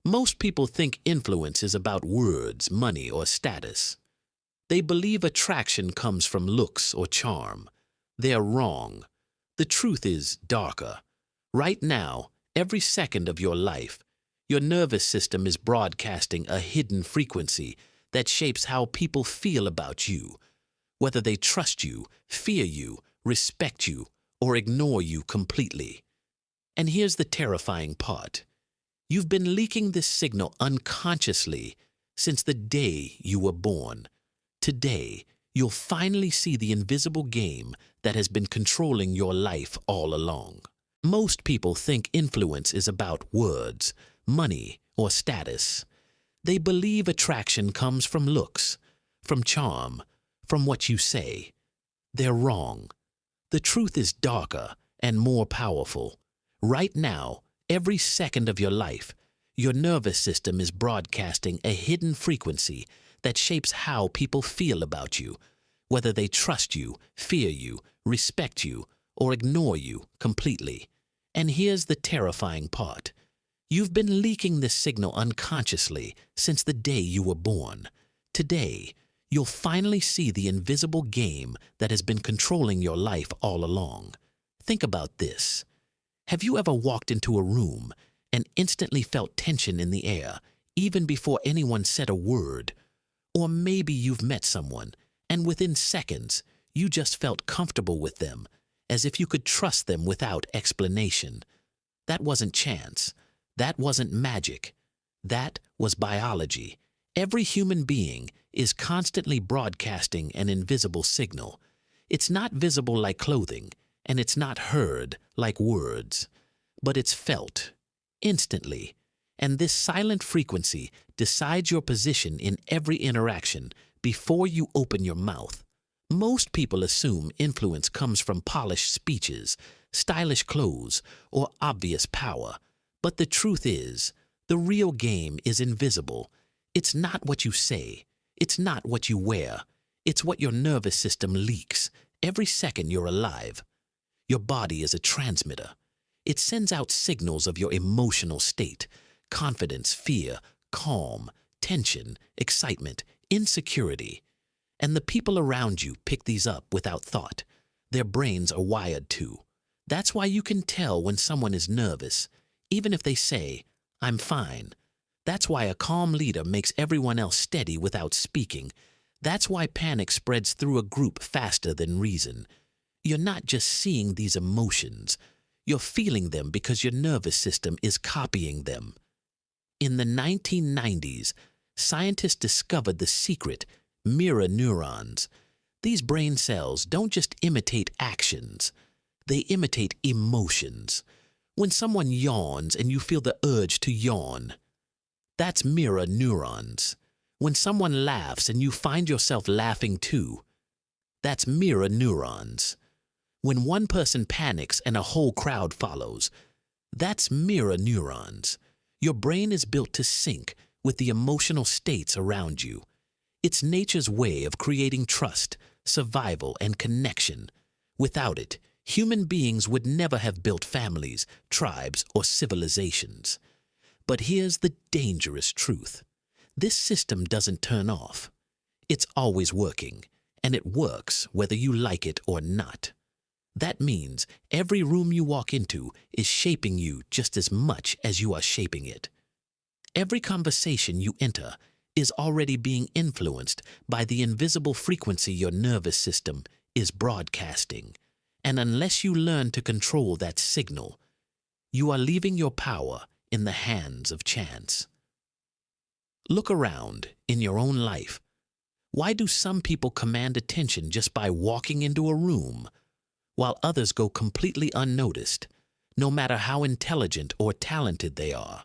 Most people think influence is about words, money, or status. They believe attraction comes from looks or charm. They are wrong. The truth is darker. Right now, every second of your life, your nervous system is broadcasting a hidden frequency that shapes how people feel about you, whether they trust you, fear you, respect you, or ignore you completely. And here's the terrifying part. You've been leaking this signal unconsciously since the day you were born. Today, you'll finally see the invisible game that has been controlling your life all along. Most people think influence is about words, money, or status. They believe attraction comes from looks, from charm, from what you say. They're wrong. The truth is darker and more powerful. Right now, every second of your life, your nervous system is broadcasting a hidden frequency that shapes how people feel about you, whether they trust you, fear you, respect you, or ignore you completely. And here's the terrifying part. You've been leaking this signal unconsciously since the day you were born. Today, you'll finally see the invisible game that has been controlling your life all along. Think about this. Have you ever walked into a room and instantly felt tension in the air, even before anyone said a word? Or maybe you've met someone, and within seconds, you just felt comfortable with them, as if you could trust them without explanation. That wasn't chance. That wasn't magic. That was biology. Every human being is constantly broadcasting an invisible signal. It's not visible like clothing, and it's not heard like words, but it's felt instantly. And this silent frequency decides your position in every interaction before you open your mouth. Most people assume influence comes from polished speeches, stylish clothes, or obvious power. But the truth is, the real game is invisible. It's not what you say. It's not what you wear. It's what your nervous system leaks every second you're alive. Your body is a transmitter. It sends out signals of your emotional state: confidence, fear, calm, tension, excitement, insecurity. And the people around you pick these up without thought. Their brains are wired to. That's why you can tell when someone is nervous, even if they say, "I'm fine." That's why a calm leader makes everyone else steady without speaking. That's why panic spreads through a group faster than reason. You're not just seeing these emotions. You're feeling them because your nervous system is copying them. In the 1990s, scientists discovered the secret: mirror neurons. These brain cells don't just imitate actions. They imitate emotions. When someone yawns and you feel the urge to yawn, that's mirror neurons. When someone laughs and you find yourself laughing too, that's mirror neurons. When one person panics and a whole crowd follows, that's mirror neurons. Your brain is built to sync with the emotional states around you. It's nature's way of creating trust, survival, and connection. Without it, human beings would never have built families, tribes, or civilizations. But here's the dangerous truth. This system doesn't turn off. It's always working, and it works whether you like it or not. That means every room you walk into is shaping you just as much as you are shaping it. Every conversation you enter is already being influenced by the invisible frequency your nervous system is broadcasting. And unless you learn to control that signal, you are leaving your power in the hands of chance. Look around in your own life. Why do some people command attention just by walking into a room, while others go completely unnoticed, no matter how intelligent or talented they are?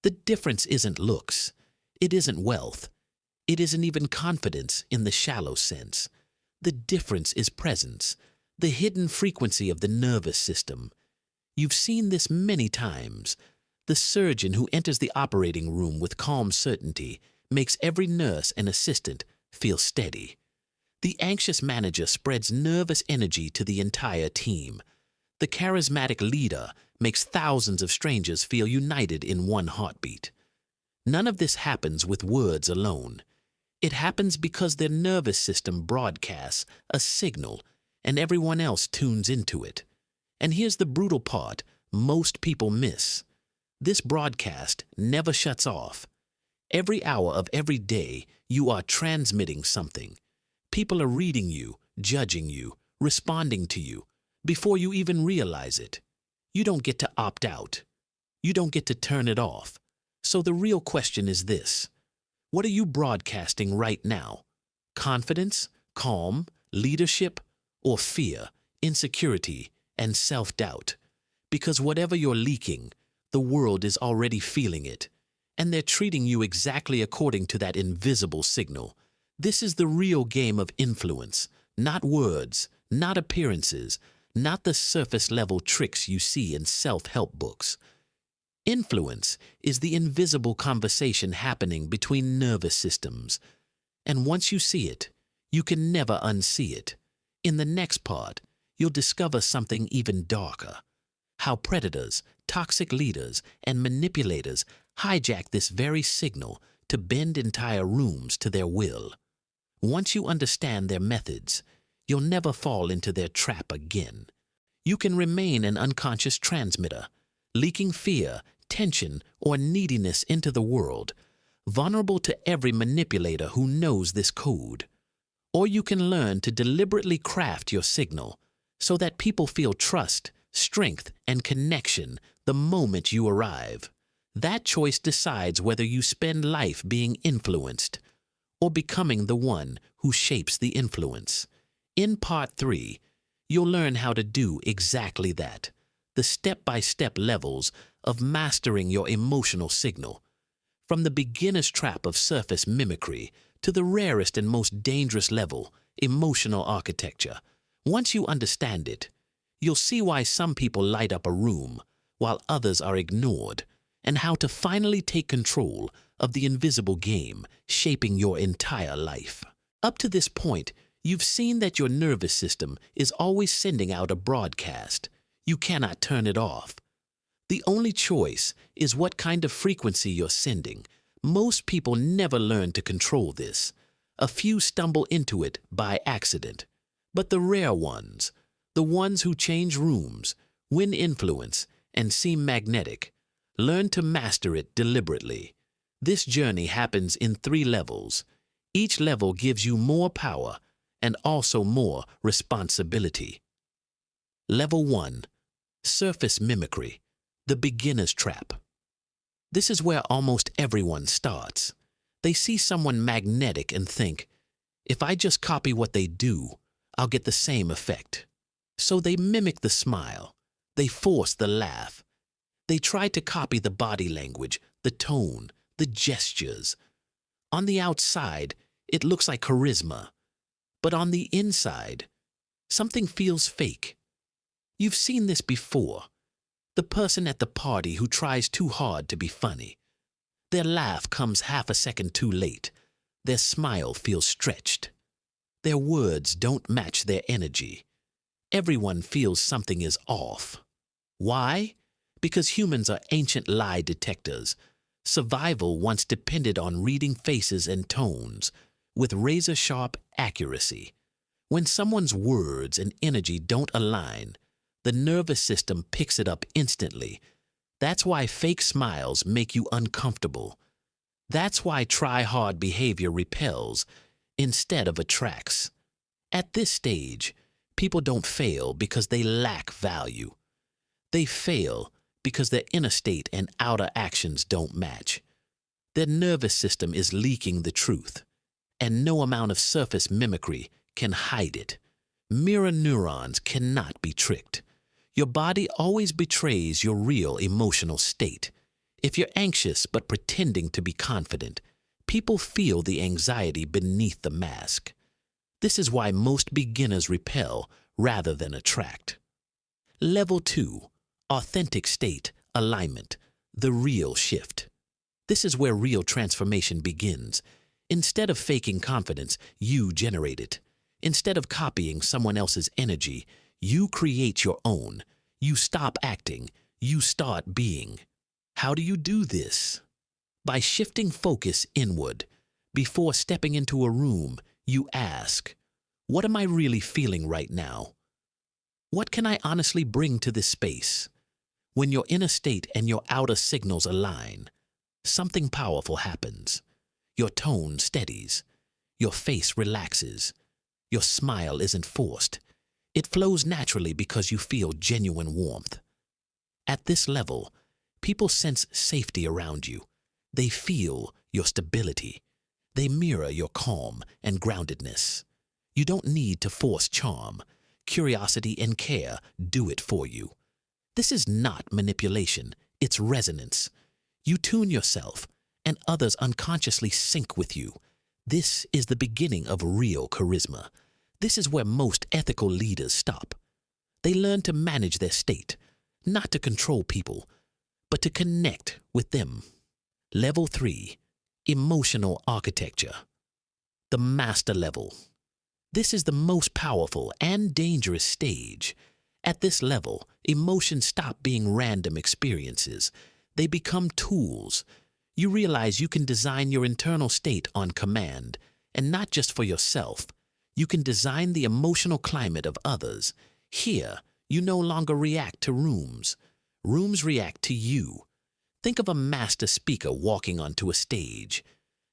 The difference isn't looks. It isn't wealth. It isn't even confidence in the shallow sense. The difference is presence, the hidden frequency of the nervous system. You've seen this many times. The surgeon who enters the operating room with calm certainty makes every nurse and assistant feel steady. The anxious manager spreads nervous energy to the entire team. The charismatic leader makes thousands of strangers feel united in one heartbeat. None of this happens with words alone. It happens because their nervous system broadcasts a signal and everyone else tunes into it. And here's the brutal part most people miss. This broadcast never shuts off. Every hour of every day, you are transmitting something. People are reading you, judging you, responding to you, before you even realize it. You don't get to opt out. You don't get to turn it off. So the real question is this: what are you broadcasting right now? Confidence, calm, leadership, or fear, insecurity, and self-doubt? Because whatever you're leaking, the world is already feeling it, and they're treating you exactly according to that invisible signal. This is the real game of influence, not words, not appearances, not the surface-level tricks you see in self-help books. Influence is the invisible conversation happening between nervous systems. And once you see it, you can never unsee it. In the next part, you'll discover something even darker: how predators, toxic leaders, and manipulators hijack this very signal to bend entire rooms to their will. Once you understand their methods, you'll never fall into their trap again. You can remain an unconscious transmitter, leaking fear, tension, or neediness into the world, vulnerable to every manipulator who knows this code. Or you can learn to deliberately craft your signal so that people feel trust, strength, and connection the moment you arrive. That choice decides whether you spend life being influenced or becoming the one who shapes the influence. In Part 3, you'll learn how to do exactly that: the step-by-step levels of mastering your emotional signal, from the beginner's trap of surface mimicry to the rarest and most dangerous level, emotional architecture. Once you understand it, you'll see why some people light up a room while others are ignored, and how to finally take control of the invisible game shaping your entire life. Up to this point, you've seen that your nervous system is always sending out a broadcast. You cannot turn it off. The only choice is what kind of frequency you're sending. Most people never learn to control this. A few stumble into it by accident. But the rare ones, the ones who change rooms, win influence, and seem magnetic, learn to master it deliberately. This journey happens in 3 levels. Each level gives you more power and also more responsibility. Level 1. Surface mimicry, the beginner's trap. This is where almost everyone starts. They see someone magnetic and think, if I just copy what they do, I'll get the same effect. So they mimic the smile. They force the laugh. They try to copy the body language, the tone, the gestures. On the outside, it looks like charisma. But on the inside, something feels fake. You've seen this before. The person at the party who tries too hard to be funny. Their laugh comes half a second too late. Their smile feels stretched. Their words don't match their energy. Everyone feels something is off. Why? Because humans are ancient lie detectors. Survival once depended on reading faces and tones with razor-sharp accuracy. When someone's words and energy don't align, the nervous system picks it up instantly. That's why fake smiles make you uncomfortable. That's why try-hard behavior repels instead of attracts. At this stage, people don't fail because they lack value. They fail because their inner state and outer actions don't match. Their nervous system is leaking the truth, and no amount of surface mimicry can hide it. Mirror neurons cannot be tricked. Your body always betrays your real emotional state. If you're anxious but pretending to be confident, people feel the anxiety beneath the mask. This is why most beginners repel rather than attract. Level 2. Authentic state, alignment, the real shift. This is where real transformation begins. Instead of faking confidence, you generate it. Instead of copying someone else's energy, you create your own. You stop acting. You start being. How do you do this? By shifting focus inward, before stepping into a room, you ask, what am I really feeling right now? What can I honestly bring to this space? When your inner state and your outer signals align, something powerful happens. Your tone steadies. Your face relaxes. Your smile isn't forced. It flows naturally because you feel genuine warmth. At this level, people sense safety around you. They feel your stability. They mirror your calm and groundedness. You don't need to force charm. Curiosity and care do it for you. This is not manipulation, it's resonance. You tune yourself, and others unconsciously sync with you. This is the beginning of real charisma. This is where most ethical leaders stop. They learn to manage their state, not to control people, but to connect with them. Level 3, emotional architecture. The master level. This is the most powerful and dangerous stage. At this level, emotions stop being random experiences. They become tools. You realize you can design your internal state on command, and not just for yourself. You can design the emotional climate of others. Here, you no longer react to rooms. Rooms react to you. Think of a master speaker walking onto a stage.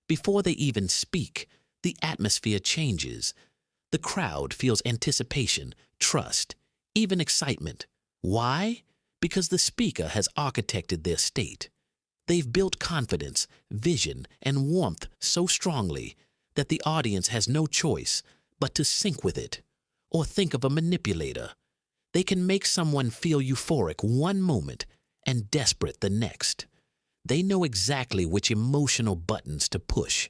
Before they even speak, the atmosphere changes. The crowd feels anticipation, trust, even excitement. Why? Because the speaker has architected their state. They've built confidence, vision, and warmth so strongly that the audience has no choice but to sync with it. Or think of a manipulator. They can make someone feel euphoric one moment and desperate the next. They know exactly which emotional buttons to push.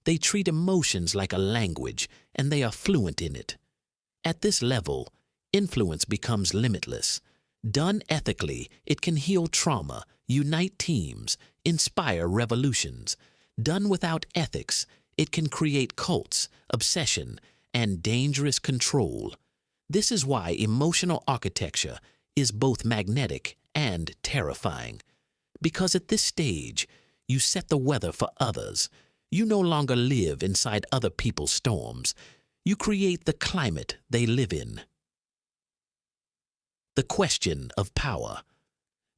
They treat emotions like a language, and they are fluent in it. At this level, influence becomes limitless. Done ethically, it can heal trauma, unite teams, inspire revolutions. Done without ethics, it can create cults, obsession, and dangerous control. This is why emotional architecture is both magnetic and terrifying. Because at this stage, you set the weather for others. You no longer live inside other people's storms. You create the climate they live in. The question of power.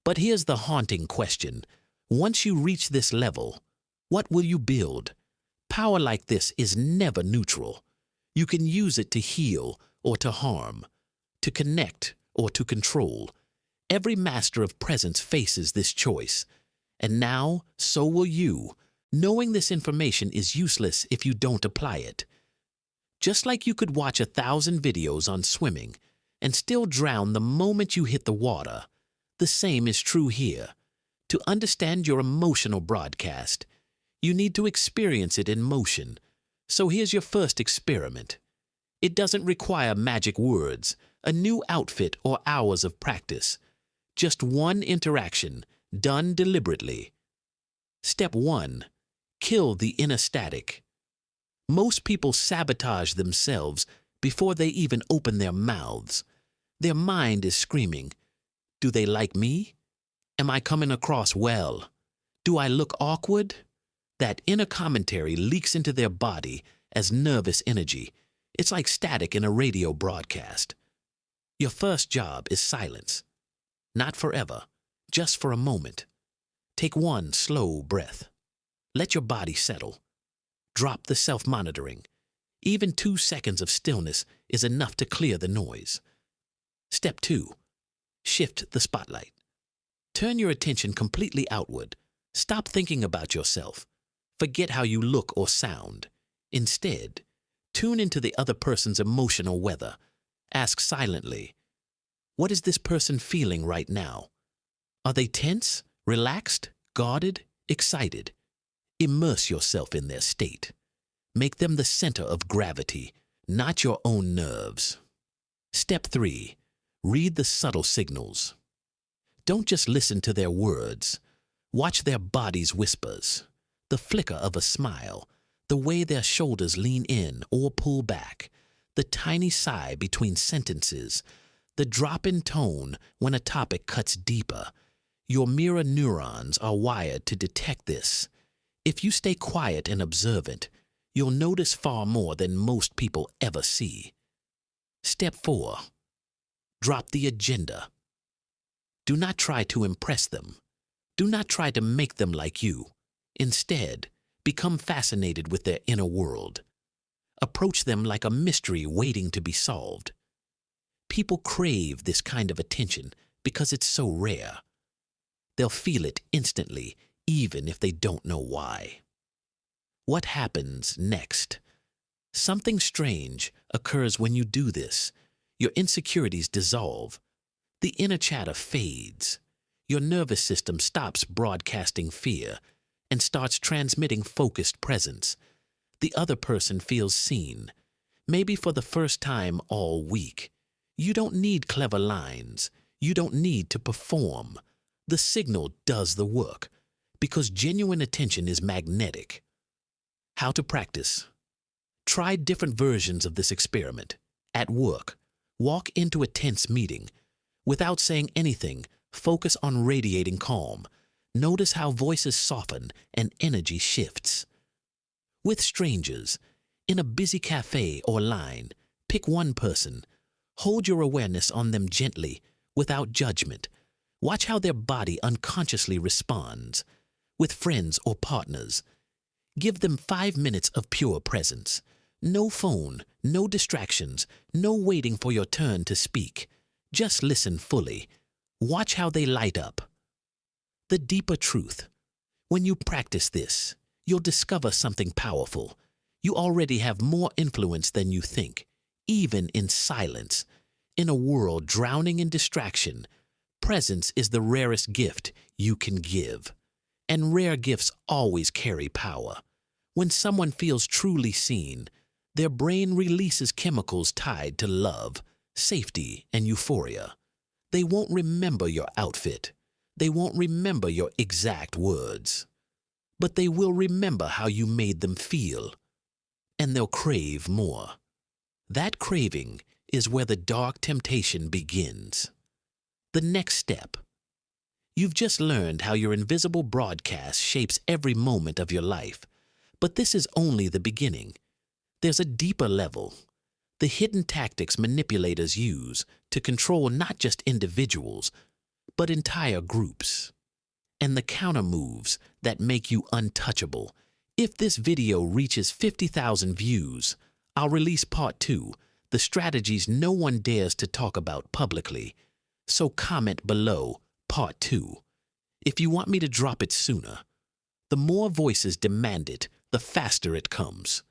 But here's the haunting question. Once you reach this level, what will you build? Power like this is never neutral. You can use it to heal or to harm, to connect or to control. Every master of presence faces this choice. And now, so will you. Knowing this information is useless if you don't apply it. Just like you could watch 1,000 videos on swimming and still drown the moment you hit the water, the same is true here. To understand your emotional broadcast, you need to experience it in motion. So here's your first experiment. It doesn't require magic words, a new outfit, or hours of practice. Just one interaction, done deliberately. Step 1. Kill the inner static. Most people sabotage themselves before they even open their mouths. Their mind is screaming, do they like me? Am I coming across well? Do I look awkward? That inner commentary leaks into their body as nervous energy. It's like static in a radio broadcast. Your first job is silence. Not forever, just for a moment. Take one slow breath. Let your body settle. Drop the self-monitoring. Even 2 seconds of stillness is enough to clear the noise. Step 2. Shift the spotlight. Turn your attention completely outward. Stop thinking about yourself. Forget how you look or sound. Instead, tune into the other person's emotional weather. Ask silently, what is this person feeling right now? Are they tense, relaxed, guarded, excited? Immerse yourself in their state. Make them the center of gravity, not your own nerves. Step 3. Read the subtle signals. Don't just listen to their words. Watch their body's whispers. The flicker of a smile, the way their shoulders lean in or pull back, the tiny sigh between sentences, the drop in tone when a topic cuts deeper. Your mirror neurons are wired to detect this. If you stay quiet and observant, you'll notice far more than most people ever see. Step 4. Drop the agenda. Do not try to impress them. Do not try to make them like you. Instead, become fascinated with their inner world. Approach them like a mystery waiting to be solved. People crave this kind of attention because it's so rare. They'll feel it instantly, even if they don't know why. What happens next? Something strange occurs when you do this. Your insecurities dissolve. The inner chatter fades. Your nervous system stops broadcasting fear and starts transmitting focused presence. The other person feels seen, maybe for the first time all week. You don't need clever lines. You don't need to perform. The signal does the work, because genuine attention is magnetic. How to practice? Try different versions of this experiment. At work, walk into a tense meeting. Without saying anything, focus on radiating calm. Notice how voices soften and energy shifts. With strangers, in a busy cafe or line, pick one person. Hold your awareness on them gently, without judgment. Watch how their body unconsciously responds. With friends or partners, give them 5 minutes of pure presence. No phone, no distractions, no waiting for your turn to speak. Just listen fully. Watch how they light up. The deeper truth. When you practice this, you'll discover something powerful. You already have more influence than you think, even in silence. In a world drowning in distraction, presence is the rarest gift you can give. And rare gifts always carry power. When someone feels truly seen, their brain releases chemicals tied to love, safety, and euphoria. They won't remember your outfit. They won't remember your exact words. But they will remember how you made them feel. And they'll crave more. That craving is where the dark temptation begins. The next step. You've just learned how your invisible broadcast shapes every moment of your life. But this is only the beginning. There's a deeper level. The hidden tactics manipulators use to control not just individuals, but entire groups. And the counter moves that make you untouchable. If this video reaches 50,000 views, I'll release part 2, the strategies no one dares to talk about publicly. So comment below part 2. If you want me to drop it sooner. The more voices demand it, the faster it comes.